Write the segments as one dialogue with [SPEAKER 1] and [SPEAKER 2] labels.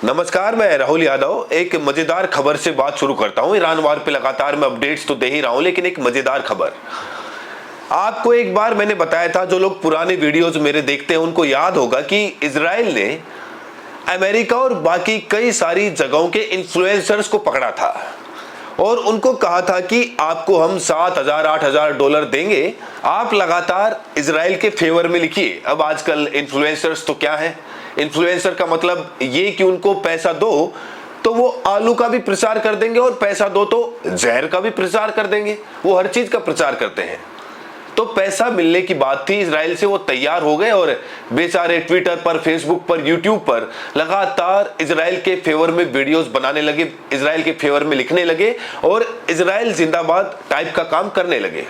[SPEAKER 1] नमस्कार, मैं राहुल यादव एक मजेदार खबर से बात शुरू करता हूं। ईरान वार पे लगातार मैं अपडेट्स तो दे ही रहा हूं, लेकिन एक मजेदार खबर आपको एक बार मैंने बताया था। जो लोग पुराने वीडियोस मेरे देखते हैं उनको याद होगा कि इजराइल ने अमेरिका और बाकी कई सारी जगहों के इन्फ्लुएंसर्स को पकड़ा था और उनको कहा था कि आपको हम $7,000-8,000 देंगे, आप लगातार इजराइल के फेवर में लिखिए। अब आजकल इन्फ्लुएंसर्स तो क्या है, इन्फ्लुएंसर का मतलब ये कि उनको पैसा दो तो वो आलू का भी प्रचार कर देंगे और पैसा दो तो जहर का भी प्रचार कर देंगे। वो हर चीज का प्रचार करते हैं। तो पैसा मिलने की बात थी इजराइल से, वो तैयार हो गए और बेचारे ट्विटर पर, फेसबुक पर, यूट्यूब पर लगातार इजराइल के फेवर में वीडियोस बनाने लगे, इजराइल के फेवर में लिखने लगे और इजराइल जिंदाबाद टाइप का काम करने लगे।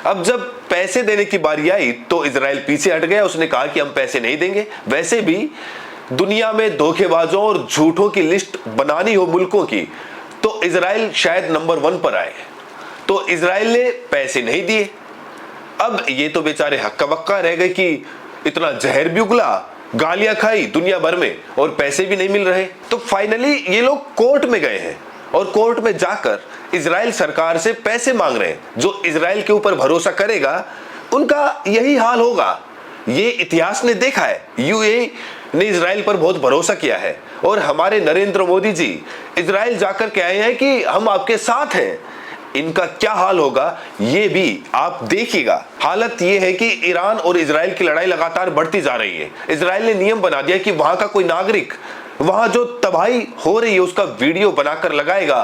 [SPEAKER 1] अब जब पैसे देने की बारी आई तो इजराइल पीछे हट गया। उसने कहा कि हम पैसे नहीं देंगे। वैसे भी दुनिया में धोखेबाजों और झूठों की लिस्ट बनानी हो मुल्कों की तो इजराइल शायद नंबर 1 पर आए। तो इजराइल ने पैसे नहीं दिए। अब ये तो बेचारे हक्का बक्का रह गए कि इतना जहर भी उगला, गालियां खाई दुनिया भर में और पैसे भी नहीं मिल रहे। तो फाइनली ये लोग कोर्ट में गए हैं और कोर्ट में जाकर इजराइल सरकार से पैसे मांग रहे हैं। जो इजराइल के ऊपर भरोसा करेगा उनका यही हाल होगा। ये इतिहास ने देखा है। यूएई ने इजराइल पर बहुत भरोसा किया है और हमारे नरेंद्र मोदी जी इजराइल जाकर के आए हैं कि हम आपके साथ हैं। इनका क्या हाल होगा ये भी आप देखिएगा। हालत ये है कि ईरान और इजराइल की लड़ाई लगातार बढ़ती जा रही है। इजराइल ने नियम बना दिया कि वहां का कोई नागरिक वहां जो तबाही हो रही है उसका वीडियो बनाकर लगाएगा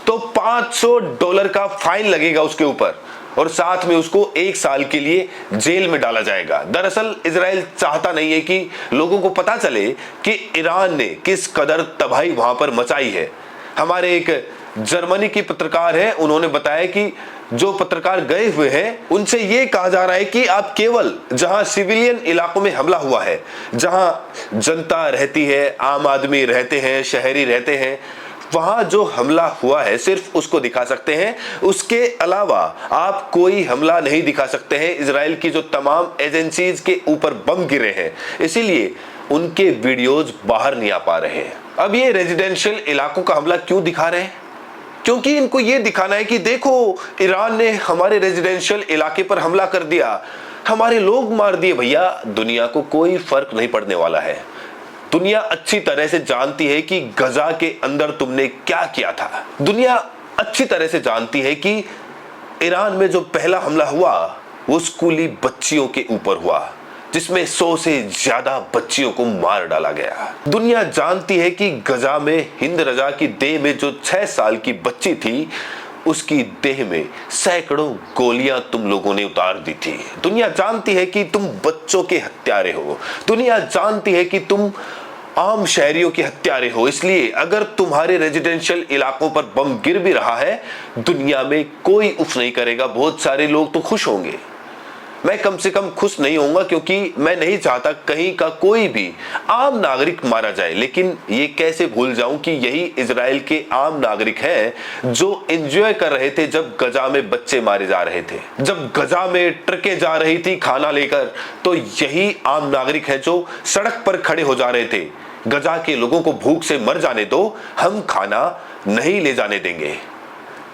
[SPEAKER 1] तो $500 का फाइन लगेगा उसके ऊपर और साथ में उसको 1 साल के लिए जेल में डाला जाएगा। दरअसल इजराइल चाहता नहीं है कि लोगों को पता चले कि ईरान ने किस कदर तबाही वहां पर मचाई है। हमारे एक जर्मनी की पत्रकार है, उन्होंने बताया कि जो पत्रकार गए हुए हैं उनसे ये कहा जा रहा है कि आप केवल जहां सिविलियन इलाकों में हमला हुआ है, जहां जनता रहती है, आम आदमी रहते हैं, शहरी रहते हैं, वहां जो हमला हुआ है सिर्फ उसको दिखा सकते हैं। उसके अलावा आप कोई हमला नहीं दिखा सकते हैं। इजराइल की जो तमाम एजेंसीज के ऊपर बम गिरे हैं, इसीलिए उनके वीडियोज बाहर नहीं आ पा रहे हैं। अब ये रेजिडेंशियल इलाकों का हमला क्यों दिखा रहे हैं? क्योंकि इनको ये दिखाना है कि देखो ईरान ने हमारे रेजिडेंशियल इलाके पर हमला कर दिया, हमारे लोग मार दिए। भैया दुनिया को कोई फर्क नहीं पड़ने वाला है। दुनिया अच्छी तरह से जानती है कि गजा के अंदर तुमने क्या किया था। दुनिया अच्छी तरह से जानती है कि ईरान में जो पहला हमला हुआ वो स्कूली बच्चियों के ऊपर हुआ, जिसमें 100 से ज्यादा बच्चियों को मार डाला गया। दुनिया जानती है कि गजा में हिंद रजा की देह में जो 6 साल की बच्ची थी उसकी देह में सैकड़ों गोलियां तुम लोगों ने उतार दी थी। दुनिया जानती है कि तुम बच्चों के हत्यारे हो। दुनिया जानती है कि तुम आम शहरियों के हत्यारे हो। इसलिए अगर तुम्हारे रेजिडेंशियल इलाकों पर बम गिर भी रहा है, दुनिया में कोई उफ नहीं करेगा। बहुत सारे लोग तो खुश होंगे। मैं कम से कम खुश नहीं होऊंगा क्योंकि मैं नहीं चाहता कहीं का कोई भी आम नागरिक मारा जाए। लेकिन ये कैसे भूल जाऊं कि यही इजराइल के आम नागरिक हैं जो एंजॉय कर रहे थे जब गजा में बच्चे मारे जा रहे थे, जब गजा में ट्रकें जा रही थी खाना लेकर। तो यही आम नागरिक हैं जो सड़क पर खड़े हो जा रहे थे, गजा के लोगों को भूख से मर जाने दो, हम खाना नहीं ले जाने देंगे।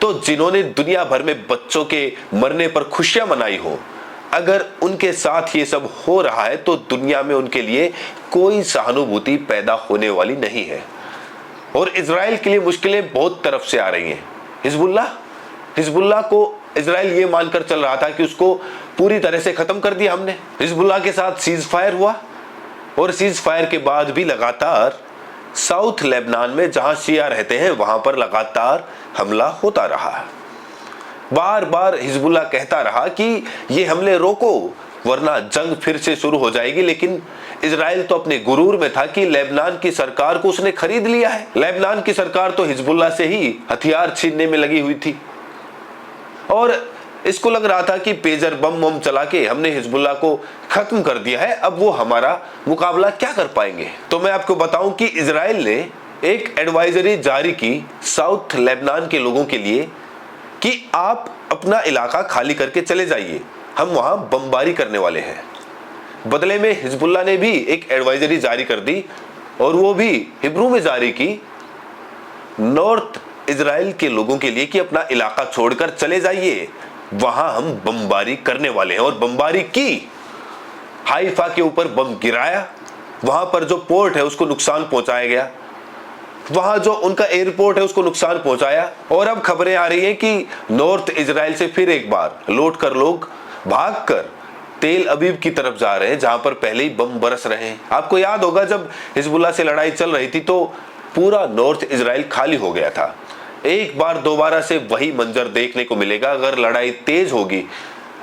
[SPEAKER 1] तो जिन्होंने दुनिया भर में बच्चों के मरने पर खुशियां मनाई हो, अगर उनके साथ ये सब हो रहा है तो दुनिया में उनके लिए कोई सहानुभूति पैदा होने वाली नहीं है। और इजराइल के लिए मुश्किलें बहुत तरफ से आ रही हैं। हिजबुल्लाह को इजराइल ये मानकर चल रहा था कि उसको पूरी तरह से खत्म कर दिया हमने। हिजबुल्लाह के साथ सीज फायर हुआ और सीज फायर के बाद भी लगातार साउथ लेबनान में जहां शिया रहते हैं वहां पर लगातार हमला होता रहा। बार बार हिजबुल्लाह कहता रहा कि ये हमले रोको वरना जंग फिर से शुरू हो जाएगी। लेकिन इजराइल तो अपने गुरूर में था कि लेबनान की सरकार को उसने खरीद लिया है। लेबनान की सरकार तो हिजबुल्लाह से ही हथियार छीनने में लगी हुई थी और इसको लग रहा था कि पेजर बम चला के हमने हिजबुल्लाह को खत्म कर दिया है, अब वो हमारा मुकाबला क्या कर पाएंगे। तो मैं आपको बताऊं कि इजराइल ने एक एडवाइजरी जारी की साउथ लेबनान के लोगों के लिए कि आप अपना इलाका खाली करके चले जाइए, हम वहां बमबारी करने वाले हैं। बदले में हिजबुल्लाह ने भी एक एडवाइजरी जारी कर दी और वो भी हिब्रू में जारी की नॉर्थ इजराइल के लोगों के लिए कि अपना इलाका छोड़कर चले जाइए, वहां हम बमबारी करने वाले हैं। और बमबारी की, हाइफा के ऊपर बम गिराया, वहां पर जो पोर्ट है उसको नुकसान पहुंचाया गया, वहां जो उनका एयरपोर्ट है उसको नुकसान पहुंचाया। और अब खबरें आ रही हैं कि नॉर्थ इजराइल से फिर एक बार लौट कर लोग भागकर तेल अवीव की तरफ जा रहे हैं, जहां पर पहले ही बम बरस रहे हैं। आपको याद होगा जब हिजबुल्लाह से लड़ाई चल रही थी तो पूरा नॉर्थ इजराइल खाली हो गया था। एक बार दोबारा से वही मंजर देखने को मिलेगा अगर लड़ाई तेज होगी।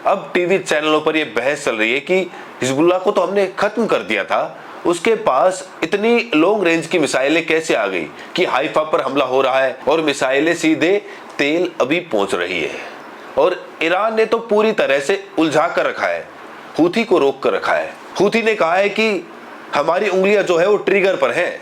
[SPEAKER 1] अब टीवी चैनलों पर यह बहस चल रही है कि हिजबुल्लाह को तो हमने खत्म कर दिया था, उसके पास इतनी लॉन्ग रेंज की मिसाइलें कैसे आ गई कि हाइफा पर हमला हो रहा है और मिसाइलें सीधे तेल अवीव पहुंच रही है। और ईरान ने तो पूरी तरह से उलझा कर रखा है, हूथी को रोक कर रखा है। हूथी ने कहा है कि हमारी उंगलियां जो है वो ट्रिगर पर हैं,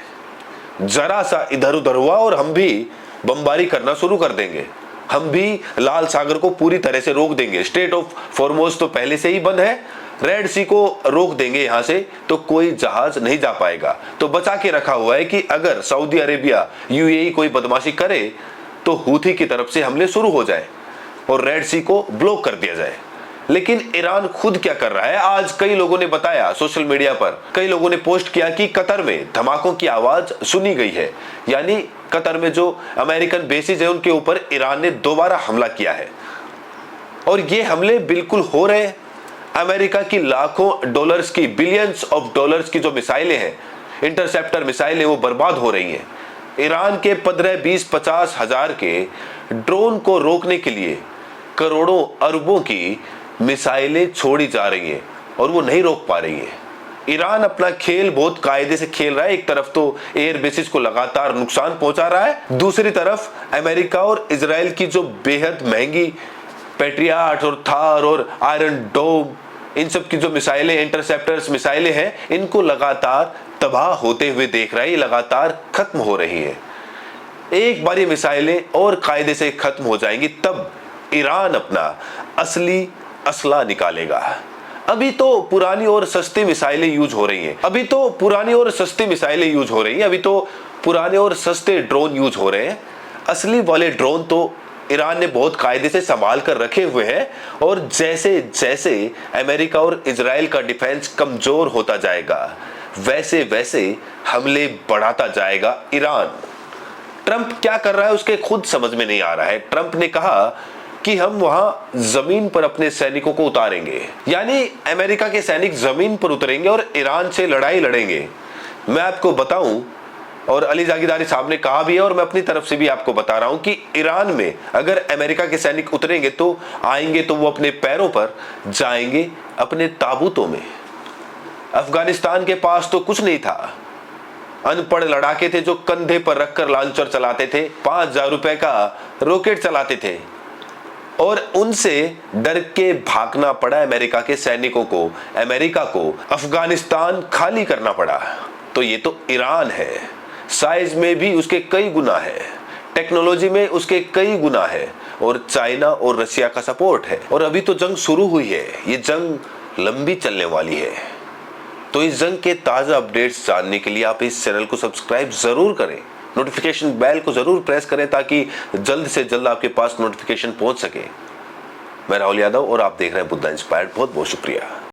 [SPEAKER 1] जरा सा इधर उधर हुआ और हम भी बमबारी करना शुरू कर देंगे, हम भी लाल सागर को पूरी तरह से रोक देंगे। स्ट्रेट ऑफ फॉर्मोज तो पहले से ही बंद है, रेड सी को रोक देंगे, यहां से तो कोई जहाज नहीं जा पाएगा। तो बचा के रखा हुआ है कि अगर सऊदी अरेबिया यूएई कोई बदमाशी करे तो हूथी की तरफ से हमले शुरू हो जाए और रेड सी को ब्लॉक कर दिया जाए। लेकिन ईरान खुद क्या कर रहा है? आज कई लोगों ने बताया, सोशल मीडिया पर कई लोगों ने पोस्ट किया कि कतर में धमाकों की आवाज सुनी गई है, यानी कतर में जो अमेरिकन बेसिस है उनके ऊपर ईरान ने दोबारा हमला किया है। और ये हमले बिल्कुल हो रहे हैं। अमेरिका की लाखों डॉलर्स की, बिलियंस ऑफ डॉलर्स की जो मिसाइलें हैं, इंटरसेप्टर मिसाइलें, वो बर्बाद हो रही हैं। ईरान के 15, 20, 50 हजार के ड्रोन को रोकने के लिए करोड़ों अरबों की मिसाइलें छोड़ी जा रही हैं और वो नहीं रोक पा रही है। ईरान अपना खेल बहुत कायदे से खेल रहा है। एक तरफ तो एयर बेसिस को लगातार नुकसान पहुंचा रहा है, दूसरी तरफ अमेरिका और इजराइल की जो बेहद महंगी पैट्रियट और थार और आयरन डोम, इन सब की जो मिसाइलें, इंटरसेप्टर्स मिसाइलें हैं, इनको लगातार तबाह होते हुए देख रहा है, ये लगातार खत्म हो रही है। एक बार ये मिसाइलें और कायदे से खत्म हो जाएंगी तब ईरान अपना असली असला निकालेगा। अभी तो पुरानी और सस्ती मिसाइलें यूज हो रही हैं, अभी तो पुरानी और सस्ती मिसाइलें यूज हो रही हैं, अभी तो पुराने और सस्ते ड्रोन यूज हो रहे हैं। असली वाले ड्रोन तो ईरान ने बहुत कायदे से संभाल कर रखे हुए हैं। और जैसे जैसे अमेरिका और इजराइल का डिफेंस कमजोर होता जाएगा, वैसे वैसे हमले बढ़ाता जाएगा ईरान। ट्रंप क्या कर रहा है उसके खुद समझ में नहीं आ रहा है। ट्रंप ने कहा कि हम वहां जमीन पर अपने सैनिकों को उतारेंगे, यानी अमेरिका के सैनिक जमीन पर उतरेंगे और ईरान से लड़ाई लड़ेंगे। मैं आपको बताऊं, और अली जागीदारी साहब ने कहा भी है और मैं अपनी तरफ से भी आपको बता रहा हूं कि ईरान में अगर अमेरिका के सैनिक उतरेंगे तो आएंगे तो वो अपने पैरों पर जाएंगे, अपने ताबूतों में। अफगानिस्तान के पास तो कुछ नहीं था, अनपढ़ लड़ाके थे जो कंधे पर रखकर लॉन्चर चलाते थे, 5,000 रुपए का रॉकेट चलाते थे और उनसे डर के भागना पड़ा अमेरिका के सैनिकों को। अमेरिका को अफगानिस्तान खाली करना पड़ा। तो ये तो ईरान है, साइज में भी उसके कई गुना है, टेक्नोलॉजी में उसके कई गुना है और चाइना और रशिया का सपोर्ट है। और अभी तो जंग शुरू हुई है, ये जंग लंबी चलने वाली है। तो इस जंग के ताजा अपडेट्स जानने के लिए आप इस चैनल को सब्सक्राइब जरूर करें, नोटिफिकेशन बेल को जरूर प्रेस करें ताकि जल्द से जल्द आपके पास नोटिफिकेशन पहुंच सके। मैं राहुल यादव और आप देख रहे हैं बुद्धा इंस्पायर्ड। बहुत बहुत शुक्रिया।